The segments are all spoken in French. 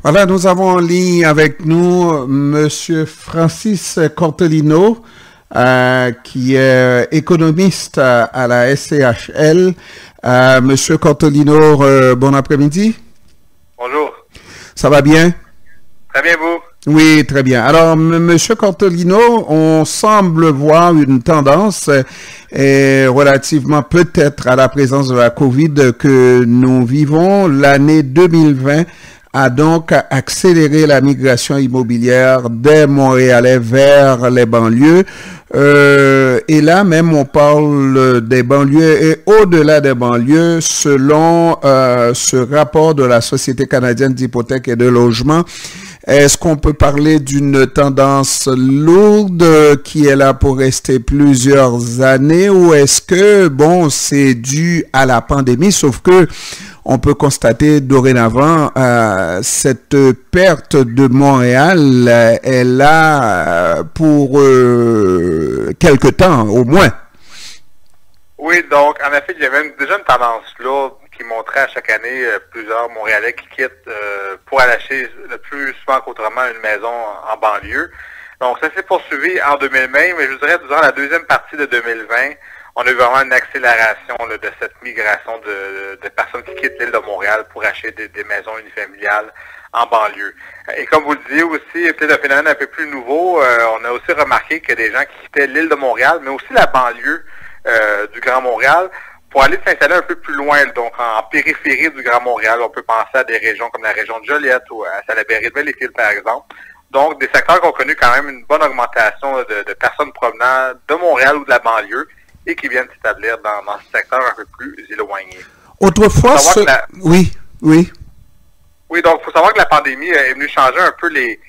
Voilà, nous avons en ligne avec nous Monsieur Francis Cortolino, qui est économiste à la SCHL. Monsieur Cortolino, bon après-midi. Bonjour. Ça va bien? Très bien, vous? Oui, très bien. Alors, Monsieur Cortolino, on semble voir une tendance relativement peut-être à la présence de la COVID que nous vivons. L'année 2020 a donc accéléré la migration immobilière des Montréalais vers les banlieues. Et là même, on parle des banlieues et au-delà des banlieues, selon ce rapport de la Société canadienne d'hypothèques et de logement. Est-ce qu'on peut parler d'une tendance lourde qui est là pour rester plusieurs années ou est-ce que, bon, c'est dû à la pandémie, sauf que on peut constater dorénavant cette perte de Montréal est là pour quelque temps au moins. Oui, donc en effet, il y avait déjà une tendance là qui montrait à chaque année plusieurs Montréalais qui quittent pour aller acheter le plus souvent qu'autrement une maison en banlieue. Donc ça s'est poursuivi en 2020, mais je dirais durant la deuxième partie de 2020, on a eu vraiment une accélération là, de cette migration de personnes qui quittent l'île de Montréal pour acheter des maisons unifamiliales en banlieue. Et comme vous le disiez aussi, peut-être un phénomène un peu plus nouveau, on a aussi remarqué que des gens qui quittaient l'île de Montréal, mais aussi la banlieue du Grand Montréal, pour aller s'installer un peu plus loin, donc en périphérie du Grand Montréal. On peut penser à des régions comme la région de Joliette ou à Salaberry-de-Valleyfield, par exemple. Donc, des secteurs qui ont connu quand même une bonne augmentation de personnes provenant de Montréal ou de la banlieue et qui viennent s'établir dans ce secteur un peu plus éloigné. Autrefois, oui. Oui, donc il faut savoir que la pandémie est venue changer un peu les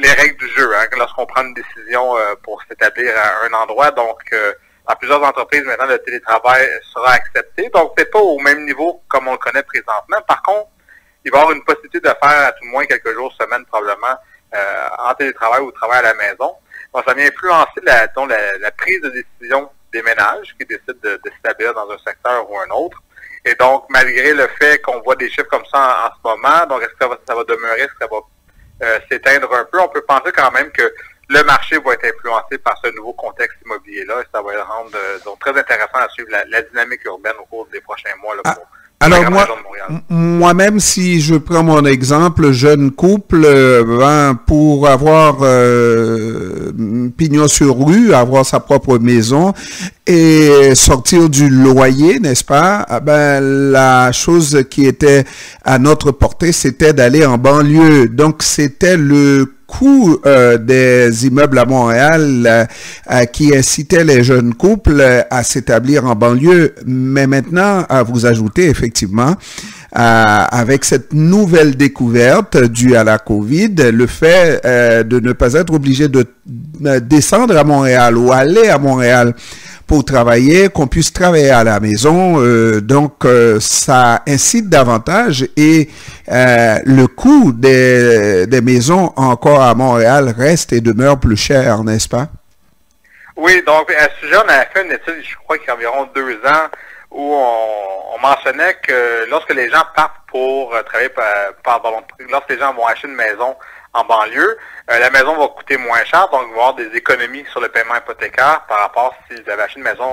règles du jeu, hein, lorsqu'on prend une décision pour s'établir à un endroit. Donc, dans plusieurs entreprises, maintenant, le télétravail sera accepté. Donc, peut-être pas au même niveau comme on le connaît présentement. Par contre, il va y avoir une possibilité de faire à tout le moins quelques jours, semaines probablement, en télétravail ou au travail à la maison. Donc, ça vient influencer la prise de décision des ménages qui décident de s'établir dans un secteur ou un autre. Et donc, malgré le fait qu'on voit des chiffres comme ça en ce moment, donc est-ce que ça va demeurer, est-ce que ça va s'éteindre un peu? On peut penser quand même que le marché va être influencé par ce nouveau contexte immobilier-là et ça va rendre donc très intéressant à suivre la dynamique urbaine au cours des prochains mois là, pour alors moi-même, si je prends mon exemple, jeune couple, pour avoir pignon sur rue, avoir sa propre maison et sortir du loyer, n'est-ce pas? La chose qui était à notre portée, c'était d'aller en banlieue. Donc, c'était le coût des immeubles à Montréal qui incitait les jeunes couples à s'établir en banlieue. Mais maintenant, à vous ajouter effectivement, avec cette nouvelle découverte due à la COVID, le fait de ne pas être obligé de descendre à Montréal ou aller à Montréal pour travailler, qu'on puisse travailler à la maison. Donc, ça incite davantage et le coût des maisons encore à Montréal reste et demeure plus cher, n'est-ce pas? Oui, donc à ce sujet, on a fait une étude, je crois qu'il y a environ 2 ans, où on mentionnait que lorsque les gens partent pour travailler lorsque les gens vont acheter une maison en banlieue, la maison va coûter moins cher, donc il va y avoir des économies sur le paiement hypothécaire par rapport s'ils avaient acheté une maison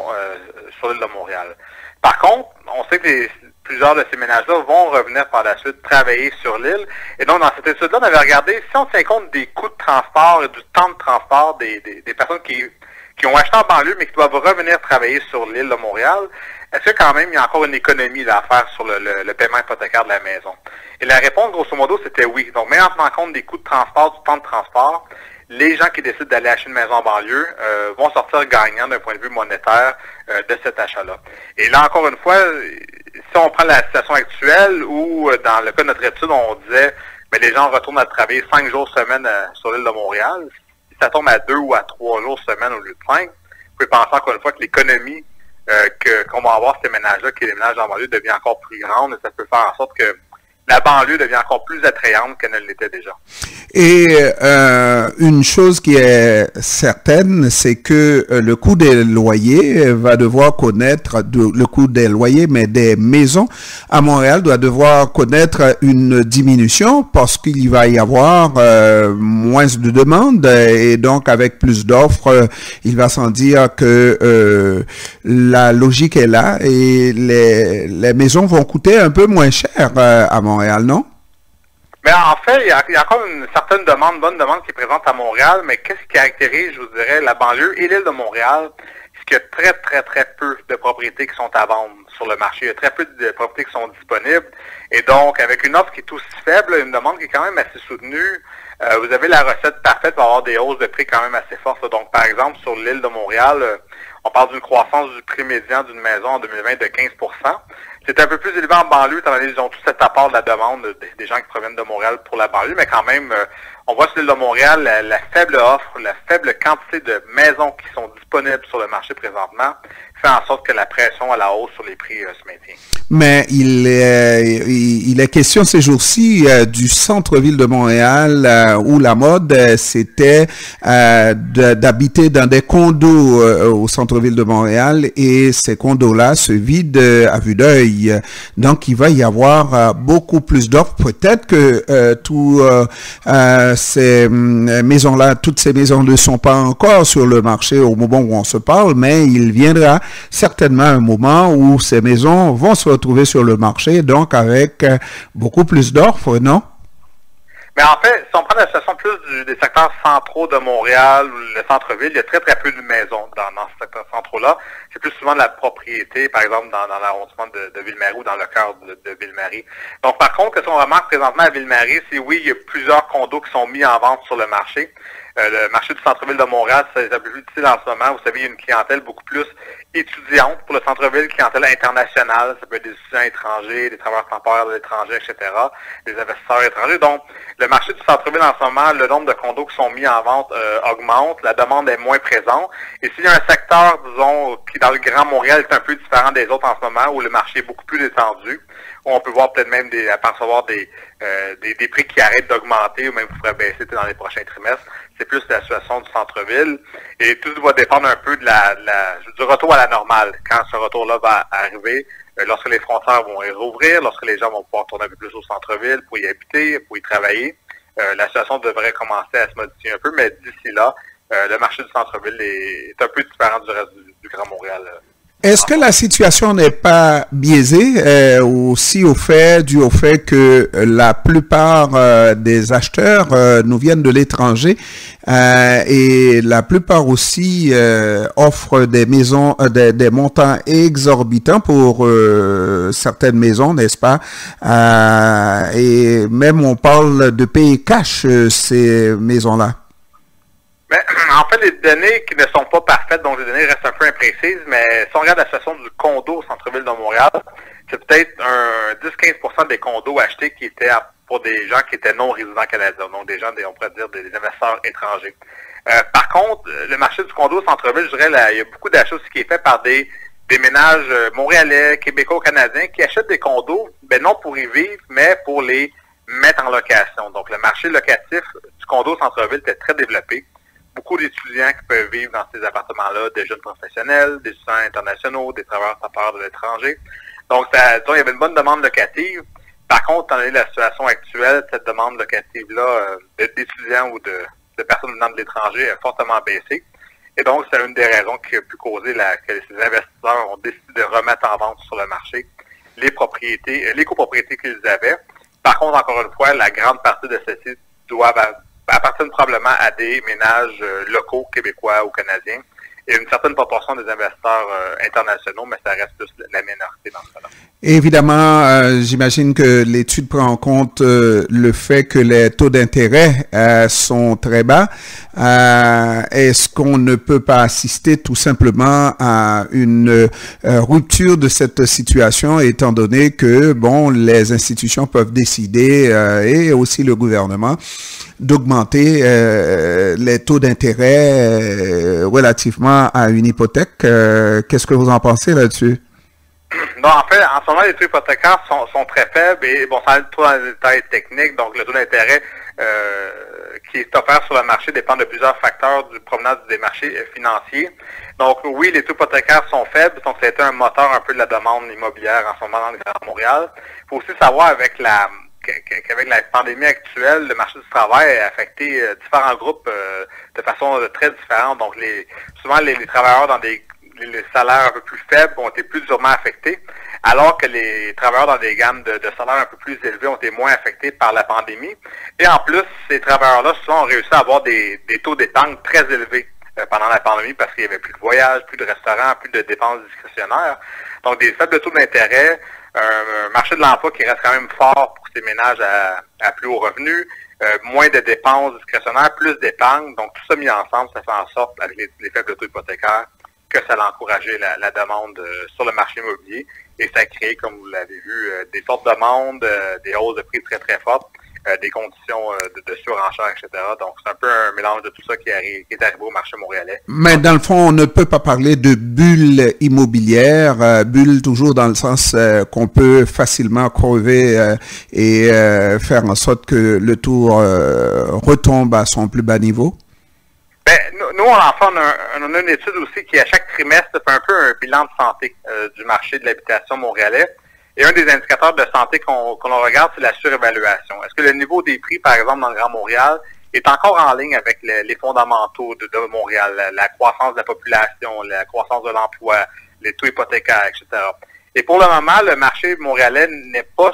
sur l'île de Montréal. Par contre, on sait que plusieurs de ces ménages-là vont revenir par la suite travailler sur l'île. Et donc, dans cette étude-là, on avait regardé, si on tient compte des coûts de transport et du temps de transport des personnes qui ont acheté en banlieue, mais qui doivent revenir travailler sur l'île de Montréal, est-ce que quand même il y a encore une économie là, à faire sur le paiement hypothécaire de la maison? Et la réponse, grosso modo, c'était oui. Donc, même en tenant compte des coûts de transport, du temps de transport, les gens qui décident d'aller acheter une maison en banlieue vont sortir gagnants d'un point de vue monétaire de cet achat-là. Et là, encore une fois, si on prend la situation actuelle où, dans le cas de notre étude, on disait mais les gens retournent à travailler 5 jours semaine sur l'île de Montréal, si ça tombe à 2 ou à 3 jours semaine au lieu de 5, vous pouvez penser encore une fois que l'économie qu'on va avoir ces ménages-là, qui est les ménages en banlieue, devient encore plus grande et ça peut faire en sorte que la banlieue devient encore plus attrayante qu'elle ne l'était déjà. Et une chose qui est certaine, c'est que le coût des loyers va devoir connaître, le coût des loyers, mais des maisons à Montréal doit devoir connaître une diminution parce qu'il va y avoir moins de demandes et donc avec plus d'offres, il va sans dire que la logique est là et les maisons vont coûter un peu moins cher à Montréal, non? Mais en fait, il y a encore une certaine demande, bonne demande qui est présente à Montréal, mais qu'est-ce qui caractérise, je vous dirais, la banlieue et l'île de Montréal? C'est qu'il y a très, très, très peu de propriétés qui sont à vendre sur le marché. Il y a très peu de propriétés qui sont disponibles. Et donc, avec une offre qui est aussi faible, une demande qui est quand même assez soutenue, vous avez la recette parfaite pour avoir des hausses de prix quand même assez fortes. Donc, par exemple, sur l'île de Montréal, on parle d'une croissance du prix médian d'une maison en 2020 de 15 %. C'est un peu plus élevé en banlieue, étant donné qu'ils ont tout cet apport de la demande des gens qui proviennent de Montréal pour la banlieue, mais quand même, on voit sur l'île de Montréal la faible offre, la faible quantité de maisons qui sont disponibles sur le marché présentement fait en sorte que la pression à la hausse sur les prix se maintient. Mais il est question ces jours-ci du centre-ville de Montréal où la mode c'était d'habiter dans des condos au centre-ville de Montréal et ces condos-là se vident à vue d'œil. Donc il va y avoir beaucoup plus d'offres. Peut-être que ces maisons-là, toutes ces maisons ne sont pas encore sur le marché au moment où on se parle, mais il viendra certainement un moment où ces maisons vont se retrouver sur le marché, donc avec beaucoup plus d'offres, non? Mais en fait, si on prend la situation plus des secteurs centraux de Montréal ou le centre-ville, il y a très très peu de maisons dans ces secteurs centraux-là. C'est plus souvent de la propriété, par exemple dans l'arrondissement de Ville-Marie ou dans le cœur de Ville-Marie. Donc par contre, ce qu'on remarque présentement à Ville-Marie, c'est oui, il y a plusieurs condos qui sont mis en vente sur le marché. Le marché du centre-ville de Montréal, c'est un peu plus difficile en ce moment. Vous savez, il y a une clientèle beaucoup plus étudiante pour le centre-ville, clientèle internationale. Ça peut être des étudiants étrangers, des travailleurs temporaires de l'étranger, etc., des investisseurs étrangers. Donc, le marché du centre-ville en ce moment, le nombre de condos qui sont mis en vente augmente, la demande est moins présente. Et s'il y a un secteur, disons, qui dans le Grand Montréal est un peu différent des autres en ce moment, où le marché est beaucoup plus détendu, où on peut voir peut-être même apercevoir des prix qui arrêtent d'augmenter ou même qui pourraient baisser dans les prochains trimestres. C'est plus la situation du centre-ville. Et tout va dépendre un peu du retour à la normale. Quand ce retour-là va arriver, lorsque les frontières vont rouvrir, lorsque les gens vont pouvoir tourner un peu plus au centre-ville pour y habiter, pour y travailler, la situation devrait commencer à se modifier un peu. Mais d'ici là, le marché du centre-ville est un peu différent du reste du Grand Montréal. Est-ce que la situation n'est pas biaisée aussi dû au fait que la plupart des acheteurs nous viennent de l'étranger et la plupart aussi offrent des maisons, des montants exorbitants pour certaines maisons, n'est-ce pas? Et même on parle de payer cash ces maisons-là. Mais, en fait, les données qui ne sont pas parfaites, donc les données restent un peu imprécises, mais si on regarde la situation du condo au centre-ville de Montréal, c'est peut-être un 10-15% des condos achetés qui étaient pour des gens qui étaient non résidents canadiens, donc des gens, on pourrait dire, des investisseurs étrangers. Par contre, le marché du condo au centre-ville, je dirais, il y a beaucoup d'achats aussi qui est fait par des ménages montréalais, québécois, canadiens, qui achètent des condos, non pour y vivre, mais pour les mettre en location. Donc, le marché locatif du condo au centre-ville était très développé. Beaucoup d'étudiants qui peuvent vivre dans ces appartements-là, des jeunes professionnels, des étudiants internationaux, des travailleurs temporaires de l'étranger. Donc, il y avait une bonne demande locative. Par contre, étant donné la situation actuelle, cette demande locative-là d'étudiants ou de personnes venant de l'étranger a fortement baissé. Et donc, c'est une des raisons qui a pu causer que ces investisseurs ont décidé de remettre en vente sur le marché les copropriétés qu'ils avaient. Par contre, encore une fois, la grande partie de celles-ci appartiennent probablement à des ménages locaux, québécois ou canadiens. Il y a une certaine proportion des investisseurs internationaux, mais ça reste plus la minorité dans ce cas-là. Évidemment, j'imagine que l'étude prend en compte le fait que les taux d'intérêt sont très bas. Est-ce qu'on ne peut pas assister tout simplement à une rupture de cette situation, étant donné que, les institutions peuvent décider, et aussi le gouvernement, d'augmenter les taux d'intérêt relativement à une hypothèque. Qu'est-ce que vous en pensez là-dessus? Donc, en fait, en ce moment, les taux hypothécaires sont très faibles et, bon, sans aller trop dans les détails techniques, donc le taux d'intérêt qui est offert sur le marché dépend de plusieurs facteurs du provenance des marchés financiers. Donc, oui, les taux hypothécaires sont faibles, donc ça a été un moteur un peu de la demande immobilière en ce moment dans le Grand Montréal. Il faut aussi savoir qu'avec la pandémie actuelle, le marché du travail a affecté différents groupes de façon très différente. Donc, souvent, les travailleurs dans les salaires un peu plus faibles ont été plus durement affectés, alors que les travailleurs dans des gammes de salaires un peu plus élevés ont été moins affectés par la pandémie. Et en plus, ces travailleurs-là, souvent, ont réussi à avoir des taux d'épargne très élevés pendant la pandémie parce qu'il n'y avait plus de voyages, plus de restaurants, plus de dépenses discrétionnaires. Donc, des faibles taux d'intérêt, un marché de l'emploi qui reste quand même fort pour ces ménages à plus haut revenu, moins de dépenses discrétionnaires, plus d'épargne. Donc, tout ça mis ensemble, ça fait en sorte, avec les faibles taux hypothécaires, que ça a encouragé la demande sur le marché immobilier. Et ça a créé, comme vous l'avez vu, des fortes demandes, des hausses de prix très, très fortes, des conditions de surenchère, etc. Donc, c'est un peu un mélange de tout ça qui est arrivé au marché montréalais. Mais dans le fond, on ne peut pas parler de bulle immobilière, bulle toujours dans le sens qu'on peut facilement crever et faire en sorte que le taux retombe à son plus bas niveau? Ben, nous, on a une étude aussi qui, à chaque trimestre, fait un peu un bilan de santé du marché de l'habitation montréalais. Et un des indicateurs de santé qu'on regarde, c'est la surévaluation. Est-ce que le niveau des prix, par exemple, dans le Grand Montréal, est encore en ligne avec les fondamentaux de Montréal, la croissance de la population, la croissance de l'emploi, les taux hypothécaires, etc. Et pour le moment, le marché montréalais n'est pas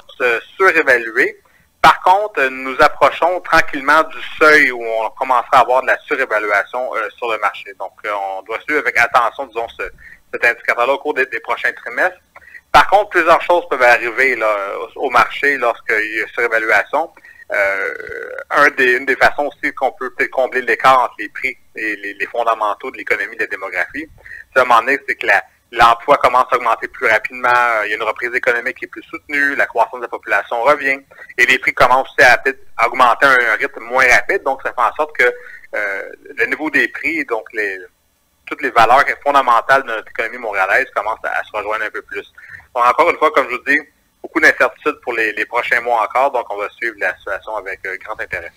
surévalué. Par contre, nous approchons tranquillement du seuil où on commencera à avoir de la surévaluation sur le marché. Donc, on doit suivre avec attention, disons, cet indicateur-là au cours des prochains trimestres. Par contre, plusieurs choses peuvent arriver là, au marché lorsqu'il y a surévaluation. Une des façons aussi qu'on peut peut-être combler l'écart entre les prix et les fondamentaux de l'économie et de la démographie, c'est à un moment donné, c'est que l'emploi commence à augmenter plus rapidement, il y a une reprise économique qui est plus soutenue, la croissance de la population revient, et les prix commencent aussi à augmenter à un rythme moins rapide, donc ça fait en sorte que le niveau des prix, donc toutes les valeurs fondamentales de notre économie montréalaise commencent à se rejoindre un peu plus. Donc encore une fois, comme je vous dis, beaucoup d'incertitudes pour les prochains mois encore, donc on va suivre la situation avec grand intérêt.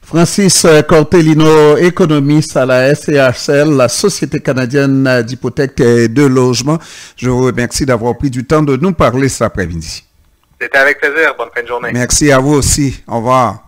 Francis Cortellino, économiste à la SCHL, la Société canadienne d'hypothèques et de logement. Je vous remercie d'avoir pris du temps de nous parler cet après-midi. C'était avec plaisir. Bonne fin de journée. Merci à vous aussi. Au revoir.